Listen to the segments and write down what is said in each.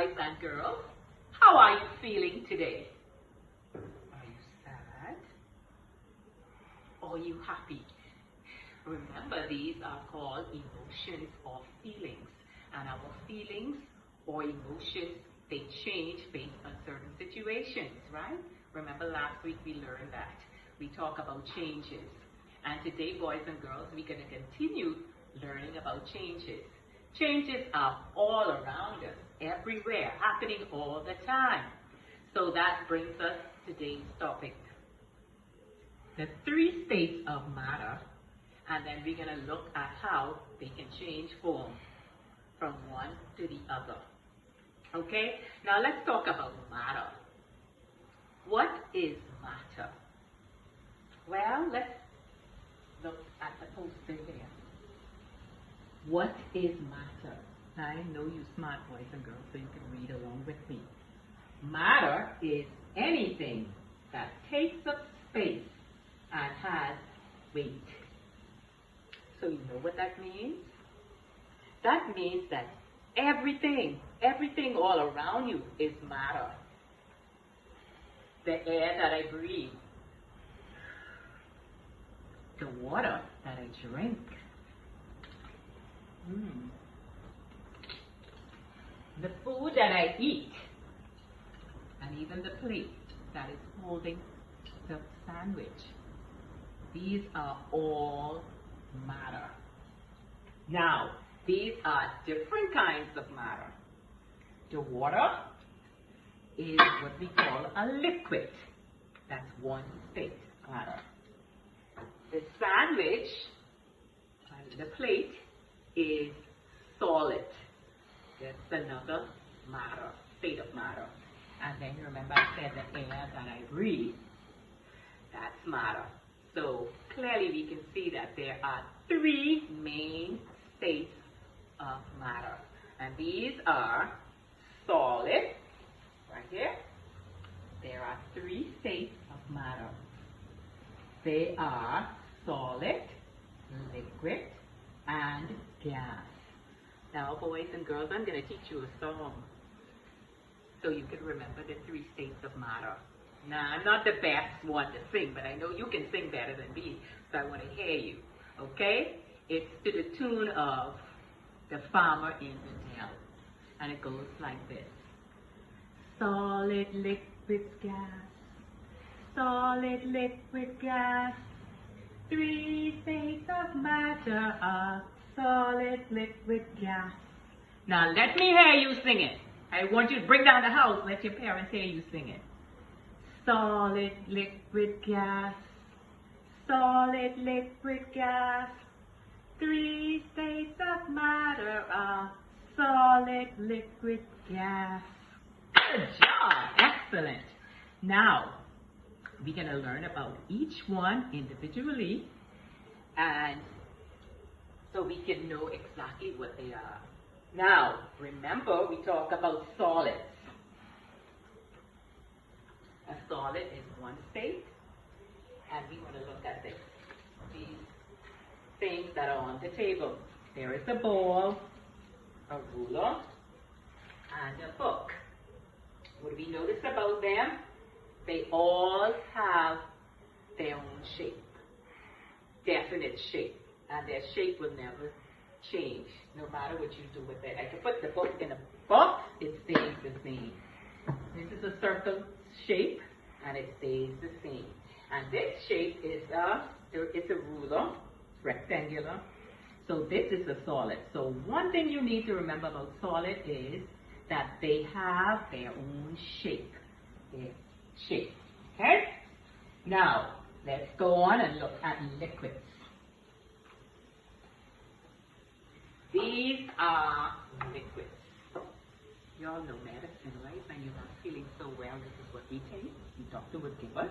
boys and girls. How are you feeling today? Are you sad? Or are you happy? Remember, these are called emotions or feelings. And our feelings or emotions, they change based on certain situations, right? Remember last week we learned that. We talk about changes. And today, boys and girls, we're going to continue learning about changes. Changes are all around us, everywhere, happening all the time. So that brings us to today's topic. The 3 states of matter, and then we're going to look at how they can change form from one to the other. Okay? Now let's talk about matter. What is matter? Well, let's look at the poster here. What is matter? Now, I know you smart boys and girls, so you can read along with me. Matter is anything that takes up space and has weight. So you know what that means? That means that everything all around you is matter. The air that I breathe, the water that I drink, the food that I eat, and even the plate that is holding the sandwich. These are all matter. Now, these are different kinds of matter. The water is what we call a liquid. That's one state matter. The sandwich, and the plate, is solid. That's another matter, state of matter. And then remember I said the air that I breathe, that's matter. So clearly we can see that there are 3 main states of matter. And these are solid, right here. There are 3 states of matter. They are solid, liquid, and gas. Now, boys and girls, I'm going to teach you a song so you can remember the 3 states of matter. Now, I'm not the best one to sing, but I know you can sing better than me, so I want to hear you, okay? It's to the tune of The Farmer in the Dell, and it goes like this. Solid, liquid, gas. Solid, liquid, gas. 3 states of matter are solid, liquid, gas. Now let me hear you sing it. I want you to bring down the house, let your parents hear you sing it. Solid, liquid, gas. Solid, liquid, gas. 3 states of matter are solid, liquid, gas. Good job. Excellent. Now, we're going to learn about each one individually, and so we can know exactly what they are. Now, remember, we talk about solids. A solid is one state, and we want to look at these things that are on the table. There is a ball, a ruler, and a book. What do we notice about them? They all have their own shape, definite shape, and their shape will never change, no matter what you do with it. I can put the book in a box, it stays the same. This is a circle shape, and it stays the same. And this shape is it's a ruler, rectangular. So this is a solid. So one thing you need to remember about solid is that they have their own shape. Okay? Now, let's go on and look at liquids. These are liquids. You all know medicine, right? When you're not feeling so well, this is what we take. The doctor would give us.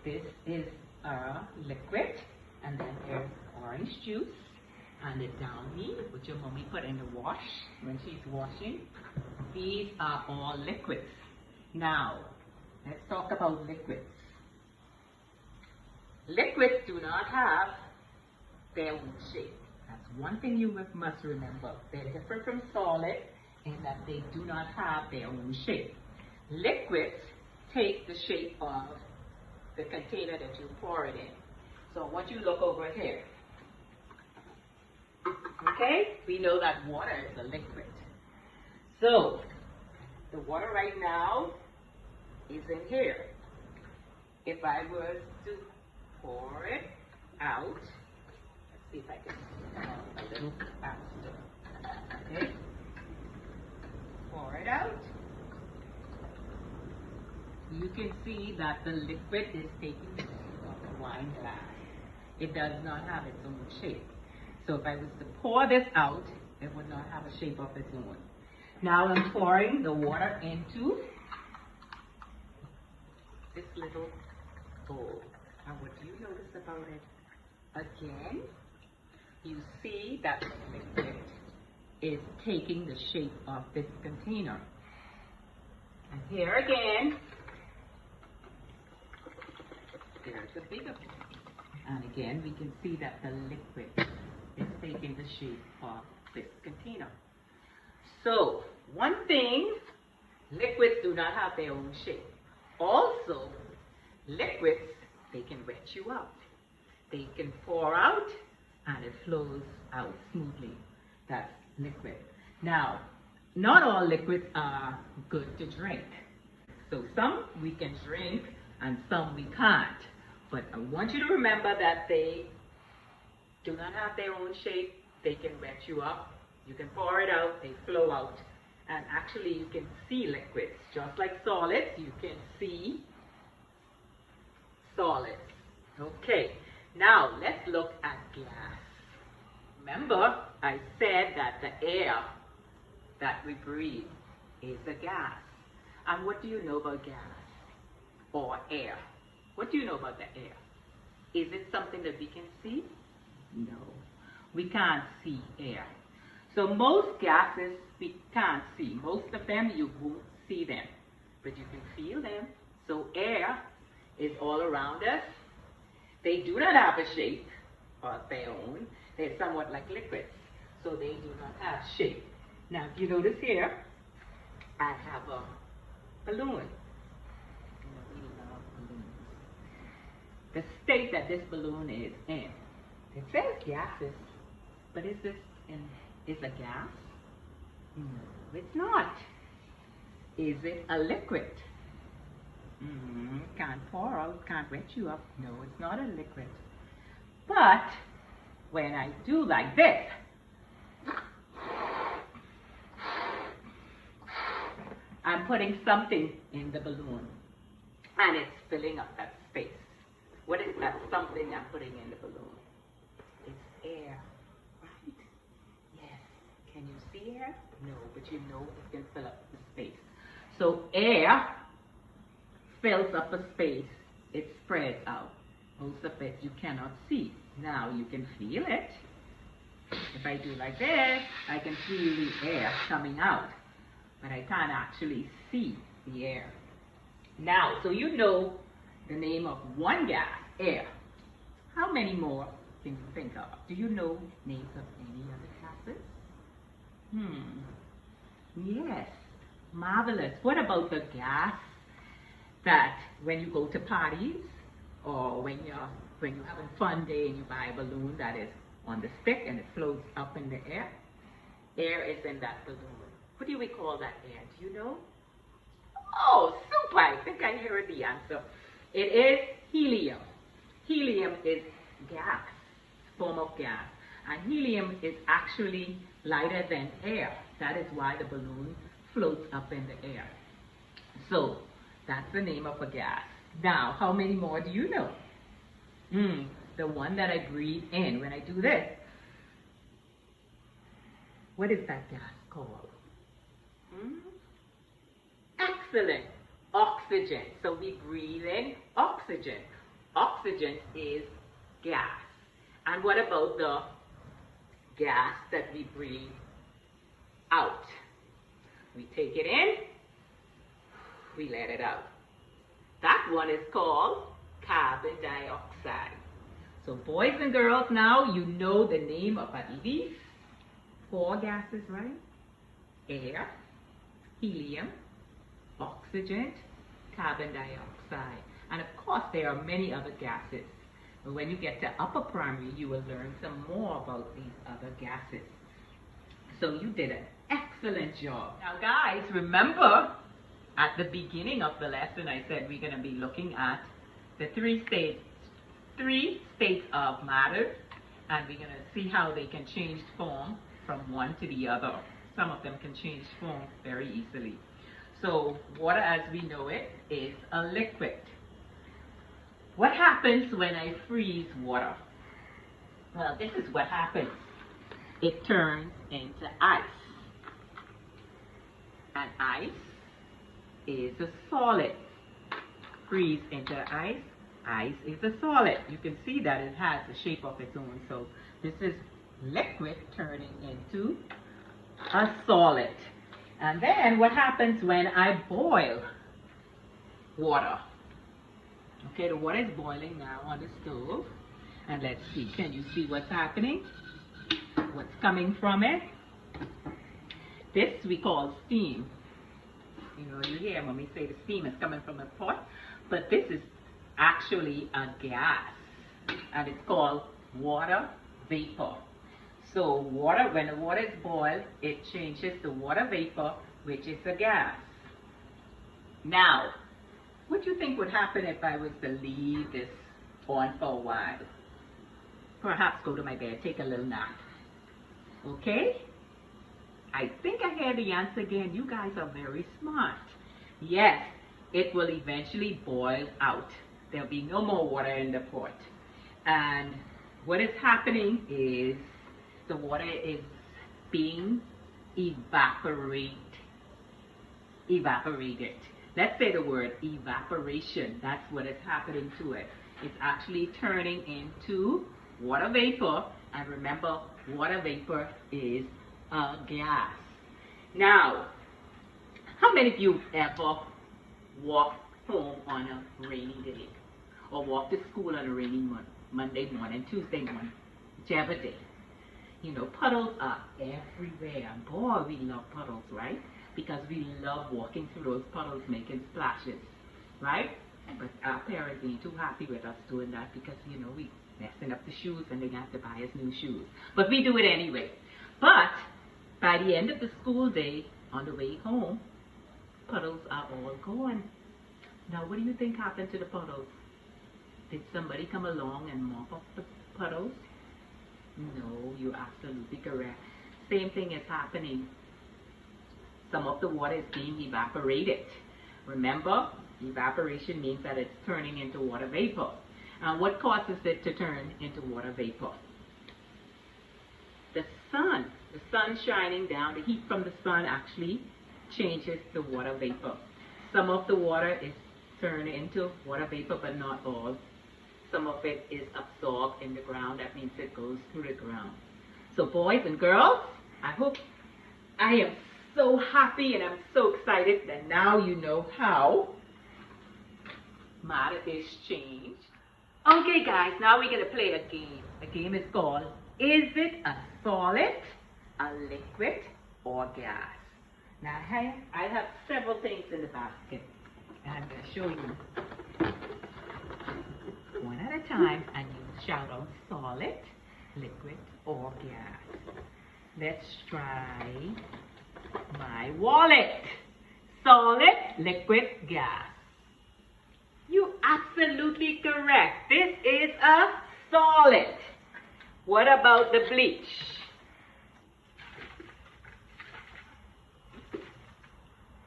This is a liquid, and then there's orange juice, and the downy, which your mommy put in the wash when she's washing. These are all liquids. Now, let's talk about liquids. Liquids do not have their own shape. That's one thing you must remember. They're different from solid, in that they do not have their own shape. Liquids take the shape of the container that you pour it in. So I want you to look over here. Okay? We know that water is a liquid. So the water right now is in here. If I was to pour it out, let's see if I can a little faster. Okay? Pour it out. You can see that the liquid is taking the shape of the wine glass. It does not have its own shape. So if I was to pour this out, it would not have a shape of its own. Now I'm pouring the water into this little bowl. And what do you notice about it? Again, you see that the liquid is taking the shape of this container. And here again, there's a bigger one. And again, we can see that the liquid is taking the shape of this container. So, one thing, liquids do not have their own shape. Also, liquids, they can wet you out. They can pour out and it flows out smoothly. That's liquid. Now, not all liquids are good to drink. So some we can drink and some we can't. But I want you to remember that they do not have their own shape. They can wet you up. You can pour it out, they flow out. And actually you can see liquids. Just like solids, you can see solids. Okay, now let's look at gas. Remember, I said that the air that we breathe is a gas. And what do you know about gas or air? What do you know about the air? Is it something that we can see? No, we can't see air. So most gases we can't see. Most of them you won't see them, but you can feel them. So air is all around us. They do not have a shape of their own. They're somewhat like liquids, so they do not have shape. Now, if you notice here, I have a balloon. We love balloons. The state that this balloon is in, it says gases, but is a gas? No, it's not. Is it a liquid? Can't pour out, can't wet you up. No, it's not a liquid. But when I do like this, I'm putting something in the balloon and it's filling up that space. What is that something I'm putting in the balloon? It's air, right? Yes. Can you see air? No, but you know it can fill up the space. So air fills up a space. It spreads out. Most of it you cannot see. Now you can feel it. If I do like this, I can feel the air coming out, but I can't actually see the air. Now, so you know the name of one gas, air. How many more can you think of? Do you know names of any other gases? Yes, marvelous. What about the gas that when you go to parties or when you're having a fun day and you buy a balloon that is on the stick and it floats up in the air? Air is in that balloon. What do we call that air? Do you know? Oh, super! I think I heard the answer. It is helium. Helium is gas, form of gas. And helium is actually lighter than air. That is why the balloon floats up in the air. So, that's the name of a gas. Now, how many more do you know? The one that I breathe in when I do this. What is that gas called? Excellent. Oxygen. So we breathe in oxygen. Oxygen is gas. And what about the gas that we breathe out? We take it in, we let it out. That one is called carbon dioxide. So boys and girls, now you know the name of at least 4 gases, right? Air, helium, oxygen, carbon dioxide. And of course, there are many other gases. But when you get to upper primary, you will learn some more about these other gases. So you did an excellent job. Now guys, remember at the beginning of the lesson, I said we're going to be looking at the three states of matter, and we're going to see how they can change form from one to the other. Some of them can change form very easily. So water as we know it is a liquid. What happens when I freeze water? Well, this is what happens. It turns into ice. And ice is a solid. Freeze into ice. Ice is a solid. You can see that it has a shape of its own. So this is liquid turning into a solid. And then what happens when I boil water? Okay, the water is boiling now on the stove. And let's see, can you see what's happening? What's coming from it? This we call steam. You know, you hear mommy say the steam is coming from a pot, but this is actually a gas, and it's called water vapor. So water, when the water is boiled, it changes to water vapor, which is a gas. Now, what do you think would happen if I was to leave this on for a while? Perhaps go to my bed, take a little nap. Okay? I think I hear the answer again. You guys are very smart. Yes, it will eventually boil out. There'll be no more water in the pot. And what is happening is the water is being evaporated. Let's say the word evaporation. That's what is happening to it. It's actually turning into water vapor. And remember, water vapor is a gas. Now, how many of you ever walked home on a rainy day? Or walked to school on a rainy Monday morning, Tuesday morning, whichever day? You know, puddles are everywhere. And boy, we love puddles, right? Because we love walking through those puddles making splashes, right? But our parents ain't too happy with us doing that because, you know, we messing up the shoes and they have to buy us new shoes. But we do it anyway. But by the end of the school day, on the way home, puddles are all gone. Now, what do you think happened to the puddles? Did somebody come along and mop up the puddles? No, you're absolutely correct. Same thing is happening. Some of the water is being evaporated. Remember, evaporation means that it's turning into water vapor. And what causes it to turn into water vapor? The sun shining down, the heat from the sun actually changes the water vapor. Some of the water is turned into water vapor, but not all. Some of it is absorbed in the ground. That means it goes through the ground. So boys and girls, I am so happy and I'm so excited that now you know how matter is changed. Okay guys, now we're going to play a game. The game is called, is it a solid, a liquid, or gas? Now I have several things in the basket, and I'm going to show you one at a time, and you shout out solid, liquid, or gas. Let's try my wallet. Solid, liquid, gas. You absolutely correct. This is a solid. What about the bleach?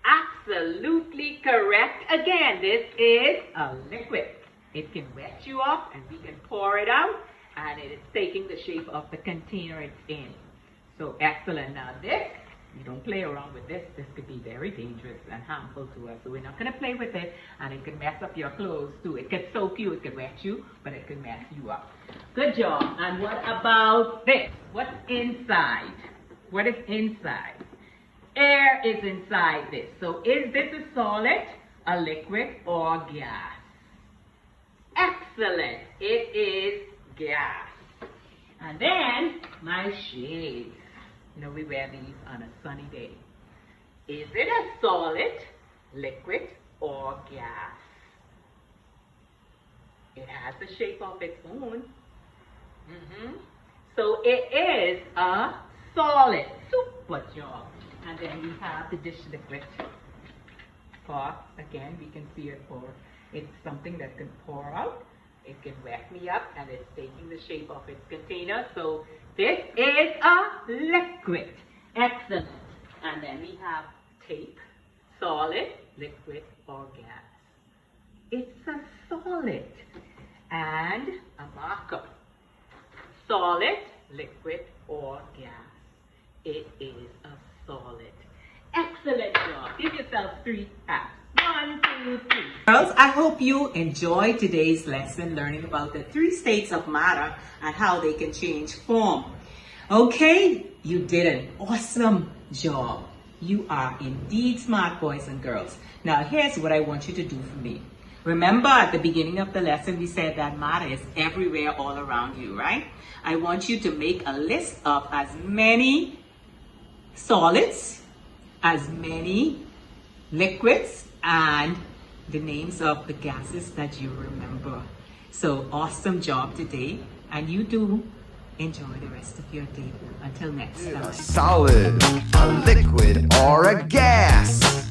Absolutely correct. Again, this is a liquid. It can wet you up and we can pour it out, and it is taking the shape of the container it's in. So excellent. Now this, you don't play around with this. This could be very dangerous and harmful to us. So we're not going to play with it, and it can mess up your clothes too. It can soak you, it can wet you, but it can mess you up. Good job. And what about this? What's inside? What is inside? Air is inside this. So is this a solid, a liquid, or gas? Excellent. It is gas. And then my shades. You know, we wear these on a sunny day. Is it a solid, liquid, or gas? It has the shape of its own. So it is a solid. Super job. And then we have the dish liquid. Again, we can see it pour. It's something that can pour out. It can wet me up, and it's taking the shape of its container. So this is a liquid. Excellent. And then we have tape, solid, liquid, or gas. It's a solid. And a marker, solid, liquid, or gas. It is a solid. Excellent job. Give yourself 3 taps. 1, 2, 3. Girls, I hope you enjoyed today's lesson learning about the 3 states of matter and how they can change form. Okay, you did an awesome job. You are indeed smart boys and girls. Now here's what I want you to do for me. Remember at the beginning of the lesson we said that matter is everywhere all around you, right? I want you to make a list of as many solids, as many liquids, and the names of the gases that you remember. So awesome job today, and you do enjoy the rest of your day. Until next time. A solid, a liquid, or a gas?